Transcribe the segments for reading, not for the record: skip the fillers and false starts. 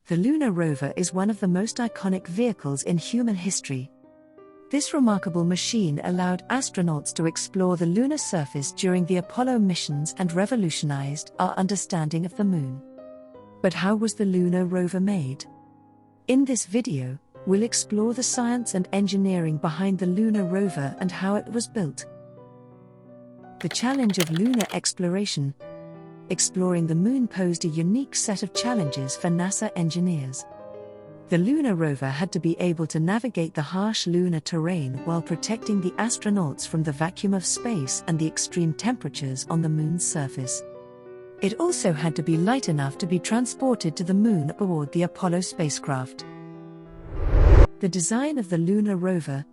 The Lunar Rover is one of the most iconic vehicles in human history. This remarkable machine allowed astronauts to explore the lunar surface during the Apollo missions and revolutionized our understanding of the Moon. But how was the Lunar Rover made? In this video, we'll explore the science and engineering behind the Lunar Rover and how it was built. The challenge of lunar exploration. Exploring the Moon posed a unique set of challenges for NASA engineers. The Lunar Rover had to be able to navigate the harsh lunar terrain while protecting the astronauts from the vacuum of space and the extreme temperatures on the Moon's surface. It also had to be light enough to be transported to the Moon aboard the Apollo spacecraft. The design of the Lunar Rover.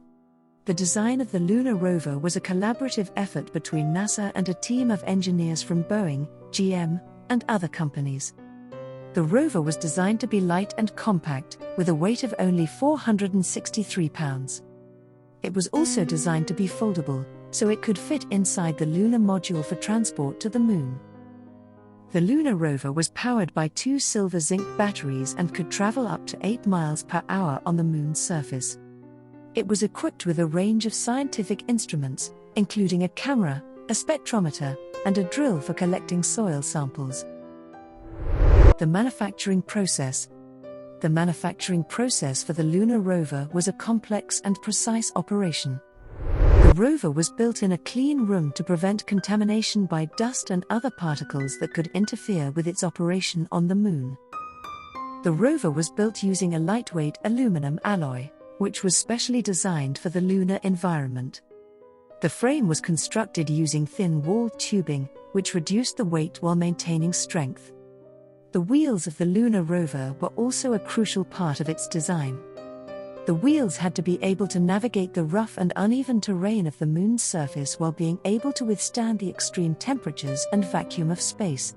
The design of the Lunar Rover was a collaborative effort between NASA and a team of engineers from Boeing, GM, and other companies. The rover was designed to be light and compact, with a weight of only 463 pounds. It was also designed to be foldable, so it could fit inside the lunar module for transport to the Moon. The Lunar Rover was powered by 2 silver zinc batteries and could travel up to 8 miles per hour on the Moon's surface. It was equipped with a range of scientific instruments, including a camera, a spectrometer, and a drill for collecting soil samples. The manufacturing process. The manufacturing process for the Lunar Rover was a complex and precise operation. The rover was built in a clean room to prevent contamination by dust and other particles that could interfere with its operation on the Moon. The rover was built using a lightweight aluminum alloy, which was specially designed for the lunar environment. The frame was constructed using thin-walled tubing, which reduced the weight while maintaining strength. The wheels of the Lunar Rover were also a crucial part of its design. The wheels had to be able to navigate the rough and uneven terrain of the Moon's surface while being able to withstand the extreme temperatures and vacuum of space.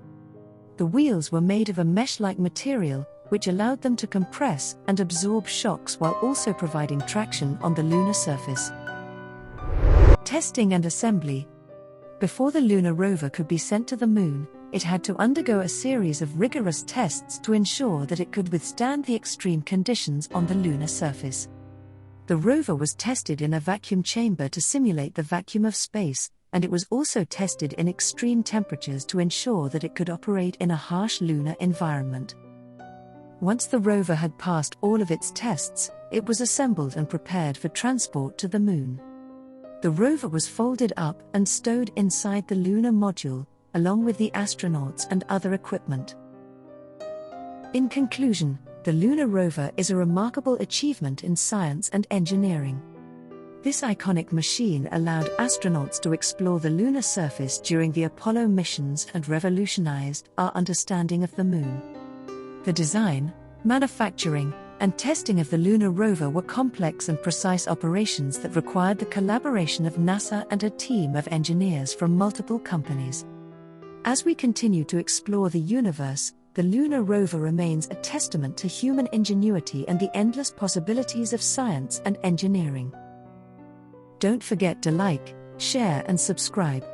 The wheels were made of a mesh-like material, which allowed them to compress and absorb shocks while also providing traction on the lunar surface. Testing and assembly. Before the Lunar Rover could be sent to the Moon, it had to undergo a series of rigorous tests to ensure that it could withstand the extreme conditions on the lunar surface. The rover was tested in a vacuum chamber to simulate the vacuum of space, and it was also tested in extreme temperatures to ensure that it could operate in a harsh lunar environment. Once the rover had passed all of its tests, it was assembled and prepared for transport to the Moon. The rover was folded up and stowed inside the lunar module, along with the astronauts and other equipment. In conclusion, the Lunar Rover is a remarkable achievement in science and engineering. This iconic machine allowed astronauts to explore the lunar surface during the Apollo missions and revolutionized our understanding of the Moon. The design, manufacturing, and testing of the Lunar Rover were complex and precise operations that required the collaboration of NASA and a team of engineers from multiple companies. As we continue to explore the universe, the Lunar Rover remains a testament to human ingenuity and the endless possibilities of science and engineering. Don't forget to like, share, and subscribe.